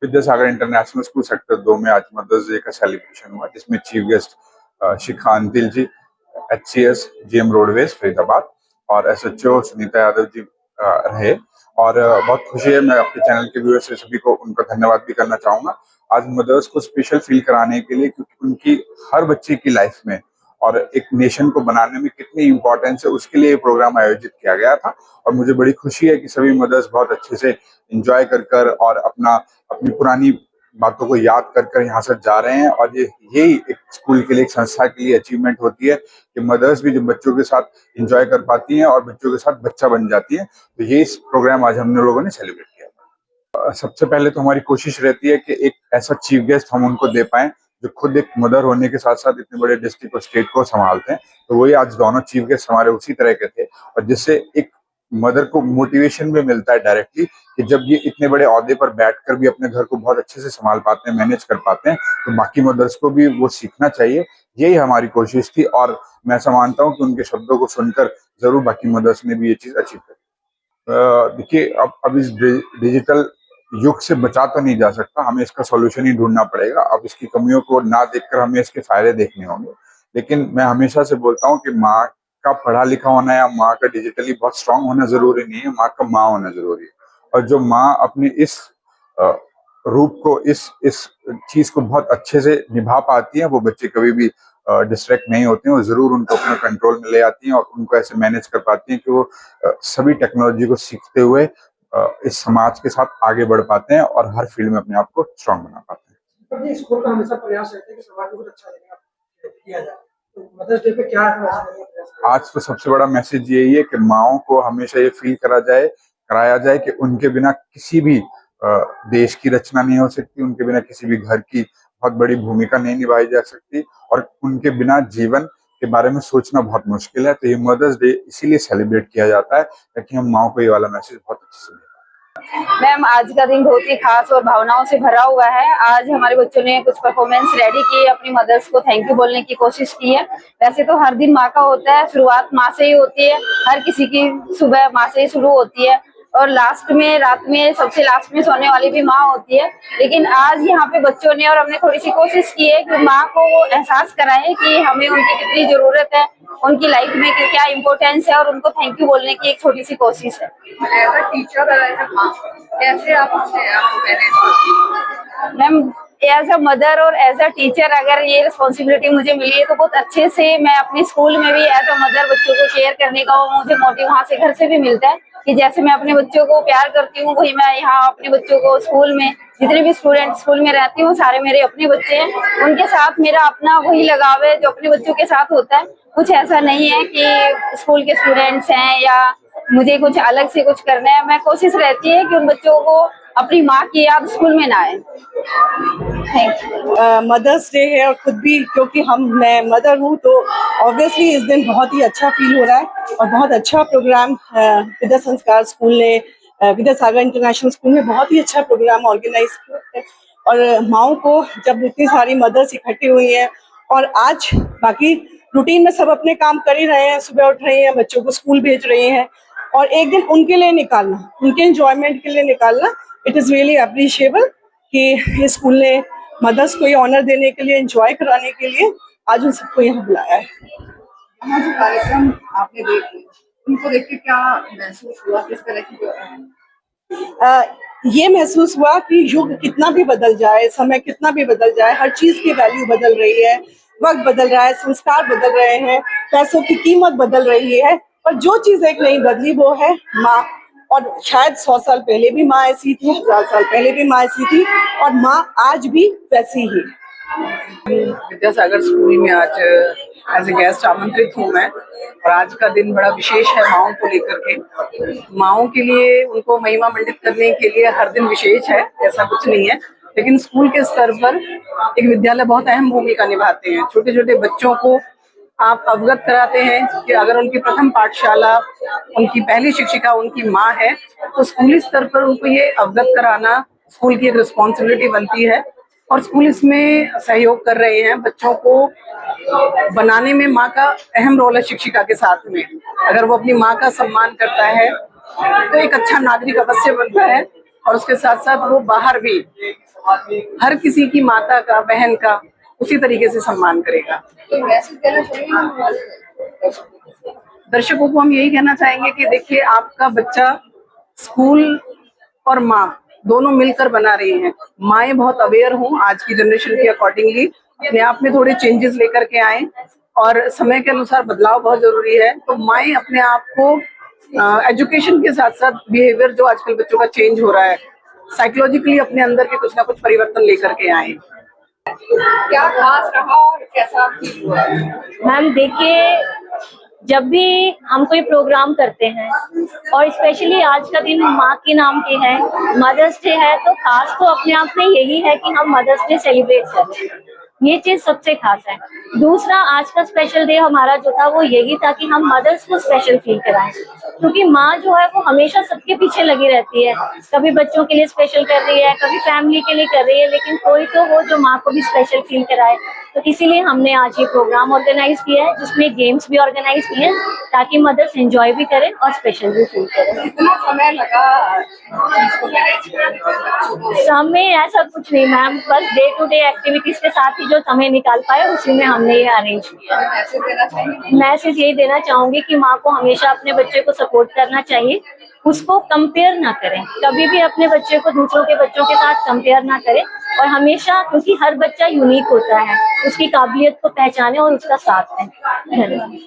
Vidyasagar international school sector 2 में आज mother's day का सेलिब्रेशन हुआ, जिसमें चीफ गेस्ट शिखा अंतिल जी, HCS GM रोडवेज फरीदाबाद और SHO सुनीता यादव जी रहे। और बहुत खुशी है, मैं अपने चैनल के व्यूअर्स से सभी को उनका धन्यवाद भी करना चाहूंगा आज मदर्स को स्पेशल फील कराने के लिए, क्योंकि उनकी हर बच्चे की लाइफ में और एक नेशन को बनाने में कितनी इंपॉर्टेंस है, उसके लिए प्रोग्राम आयोजित किया गया था। और मुझे बड़ी खुशी है कि सभी मदर्स बहुत अच्छे से एंजॉय कर और अपनी पुरानी बातों को याद कर यहाँ से जा रहे हैं। और यही एक स्कूल के लिए, एक संस्था के लिए अचीवमेंट होती है कि मदर्स भी जो बच्चों के साथ एंजॉय कर पाती हैं और बच्चों के साथ बच्चा बन जाती है। तो ये प्रोग्राम आज हम लोगों ने सेलिब्रेट किया। सबसे पहले तो हमारी कोशिश रहती है कि एक ऐसा चीफ गेस्ट हम उनको दे पाएं जो खुद एक मदर होने के साथ साथ इतने बड़े डिस्ट्रिक्ट और स्टेट को संभालते हैं। तो वही आज दोनों चीफ गेस्ट हमारे उसी तरह के थे, और जिससे एक मदर को मोटिवेशन भी मिलता है डायरेक्टली कि जब ये इतने बड़े ओहदे पर बैठकर भी अपने घर को बहुत अच्छे से संभाल पाते हैं, मैनेज कर पाते हैं, तो बाकी मदर्स को भी वो सीखना चाहिए। यही हमारी कोशिश थी, और मैं ऐसा मानता हूँ कि उनके शब्दों को सुनकर जरूर बाकी मदर्स ने भी ये चीज अचीव करी। देखिए, अब इस डिजिटल युग से बचा तो नहीं जा सकता, हमें इसका सॉल्यूशन ही ढूंढना पड़ेगा। अब इसकी कमियों को ना देखकर हमें इसके फायदे देखने होंगे। लेकिन मैं हमेशा से बोलता हूँ कि माँ का पढ़ा लिखा होना या माँ का डिजिटली बहुत स्ट्रांग होना जरूरी नहीं है, माँ का माँ होना जरूरी है। और जो माँ अपने इस रूप को, इस चीज को बहुत अच्छे से निभा पाती है, वो बच्चे कभी भी डिस्ट्रैक्ट नहीं होते हैं, वो जरूर उनको अपने कंट्रोल में ले आती हैं और उनको ऐसे मैनेज कर पाती हैं कि वो सभी टेक्नोलॉजी को सीखते हुए इस समाज के साथ आगे बढ़ पाते हैं और हर फील्ड में अपने आप को स्ट्रांग बना पाते हैं। स्कूल का हमेशा प्रयास रहता है कि समाज को कुछ अच्छा किया जाए, तो मदर्स डे पे क्या है? आज तो सबसे बड़ा मैसेज यही है कि माओं को हमेशा ये फील कराया जाए कि उनके बिना किसी भी देश की रचना नहीं हो सकती, उनके बिना किसी भी घर की बहुत बड़ी भूमिका नहीं निभाई जा सकती, और उनके बिना जीवन के बारे में सोचना बहुत मुश्किल है। तो ये मदर्स डे इसीलिए सेलिब्रेट किया जाता है ताकि हम माओ को ये वाला मैसेज बहुत अच्छे से दें। मैम, आज का दिन बहुत ही खास और भावनाओं से भरा हुआ है। आज हमारे बच्चों ने कुछ परफॉर्मेंस रेडी की, अपनी मदर्स को थैंक यू बोलने की कोशिश की है। वैसे तो हर दिन माँ का होता है, शुरुआत माँ से ही होती है, हर किसी की सुबह माँ से ही शुरू होती है, और लास्ट में, रात में, सबसे लास्ट में सोने वाली भी माँ होती है। लेकिन आज यहाँ पे बच्चों ने और हमने थोड़ी सी कोशिश की है कि माँ को वो एहसास कराए कि हमें उनकी कितनी जरूरत है, उनकी लाइफ में क्या इम्पोर्टेंस है, और उनको थैंक यू बोलने की एक छोटी सी कोशिश है। एज अ टीचर और एज अ माँ कैसे आप मैनेज करती? मैम, एज अ मदर और एज अ टीचर अगर ये रिस्पॉन्सिबिलिटी मुझे मिली है तो बहुत अच्छे से मैं अपने स्कूल में भी एज अ मदर बच्चों को केयर करने का वो मुझे मोटिव वहाँ से, घर से भी मिलता है कि जैसे मैं अपने बच्चों को प्यार करती हूँ, वही मैं यहाँ अपने बच्चों को स्कूल में, जितने भी स्टूडेंट स्कूल में रहती हूँ सारे मेरे अपने बच्चे हैं, उनके साथ मेरा अपना वही लगाव है जो अपने बच्चों के साथ होता है। कुछ ऐसा नहीं है कि स्कूल के स्टूडेंट्स हैं या मुझे कुछ अलग से कुछ करना है। मैं कोशिश रहती है कि उन बच्चों को अपनी माँ की याद स्कूल में ना आए। मदर्स डे है और खुद भी, क्योंकि मैं मदर हूँ तो ऑब्वियसली इस दिन बहुत ही अच्छा फील हो रहा है। और बहुत अच्छा प्रोग्राम विद्या संस्कार स्कूल ने, विद्यासागर इंटरनेशनल स्कूल में बहुत ही अच्छा प्रोग्राम ऑर्गेनाइज किया है। और माओं को जब इतनी सारी मदर्स इकट्ठी हुई हैं, और आज बाकी रूटीन में सब अपने काम कर ही रहे हैं, सुबह उठ रहे हैं, बच्चों को स्कूल भेज रहे हैं, और एक दिन उनके लिए निकालना, उनके एंजॉयमेंट के लिए निकालना, इट इज़ रियली अप्रिशिएबल कि स्कूल ने मदर्स को ये ऑनर देने के लिए, एंजॉय कराने के लिए आज उन सबको यहाँ बुलाया है। यहाँ जो कार्यक्रम आपने देखे, उनको देख के क्या महसूस हुआ, किस तरह की? ये महसूस हुआ कि युग कितना भी बदल जाए, समय कितना भी बदल जाए, हर चीज की वैल्यू बदल रही है, वक्त बदल रहा है, संस्कार बदल रहे हैं, पैसों की कीमत बदल रही है, पर जो चीज एक नहीं बदली वो है माँ। और शायद 100 साल पहले भी माँ ऐसी थी, 1000 साल पहले भी माँ ऐसी थी, और माँ आज भी वैसी ही। विद्यासागर स्कूल में आज एज ए गेस्ट आमंत्रित हूँ मैं, और आज का दिन बड़ा विशेष है माओं को लेकर के। माओं के लिए, उनको महिमा मंडित करने के लिए हर दिन विशेष है, ऐसा कुछ नहीं है। लेकिन स्कूल के स्तर पर एक विद्यालय बहुत अहम भूमिका निभाते हैं। छोटे छोटे बच्चों को आप अवगत कराते हैं कि अगर उनकी प्रथम पाठशाला, उनकी पहली शिक्षिका उनकी माँ है, तो स्कूली स्तर पर उनको ये अवगत कराना स्कूल की एक रिस्पॉन्सिबिलिटी बनती है। और स्कूल इसमें सहयोग कर रहे हैं। बच्चों को बनाने में माँ का अहम रोल है शिक्षिका के साथ में। अगर वो अपनी माँ का सम्मान करता है तो एक अच्छा नागरिक अवश्य बनता है। और उसके साथ साथ वो बाहर भी हर किसी की माता का, बहन का उसी तरीके से सम्मान करेगा। दर्शकों को हम यही कहना चाहेंगे कि देखिए, आपका बच्चा स्कूल और माँ दोनों मिलकर बना रही हैं। माएँ बहुत अवेयर हों आज की जनरेशन के अकॉर्डिंगली, अपने आप में थोड़े चेंजेस लेकर के आए और समय के अनुसार बदलाव बहुत जरूरी है। तो माएँ अपने आप को एजुकेशन के साथ साथ बिहेवियर जो आजकल बच्चों का चेंज हो रहा है, साइकोलॉजिकली अपने अंदर के कुछ ना कुछ परिवर्तन लेकर के आए। क्या खास रहा और कैसा फील हुआ? मैम देखिए, जब भी हम कोई प्रोग्राम करते हैं और स्पेशली आज का दिन माँ के नाम के है, मदर्स डे है, तो खास तो अपने आप में यही है कि हम मदर्स डे सेलिब्रेट करें। ये चीज सबसे खास है। दूसरा, आज का स्पेशल डे हमारा जो था वो यही था कि हम मदर्स को स्पेशल फील कराएं, क्योंकि माँ जो है वो हमेशा सबके पीछे लगी रहती है। कभी बच्चों के लिए स्पेशल कर रही है, कभी फैमिली के लिए कर रही है, लेकिन कोई तो हो जो माँ को भी स्पेशल फील कराए। तो इसीलिए हमने आज ये प्रोग्राम ऑर्गेनाइज किया है, जिसमें गेम्स भी ऑर्गेनाइज किए हैं ताकि मदर्स एंजॉय भी करें और स्पेशल भी फील करें। कितना समय लगा चीज को मैनेज करने में बच्चों को? समय ऐसा कुछ नहीं मैम, बस डे टू डे एक्टिविटीज के साथ ही जो समय निकाल पाए उसी में हमने ये अरेंज किया। मैसेज देना चाहिए? मैसेज यही देना चाहूंगी कि माँ को हमेशा अपने बच्चे को सपोर्ट करना चाहिए, उसको कंपेयर ना करें, कभी भी अपने बच्चे को दूसरों के बच्चों के साथ कंपेयर ना करें, और हमेशा, क्योंकि हर बच्चा यूनिक होता है, उसकी काबिलियत को पहचाने और उसका साथ दें। धन्यवाद।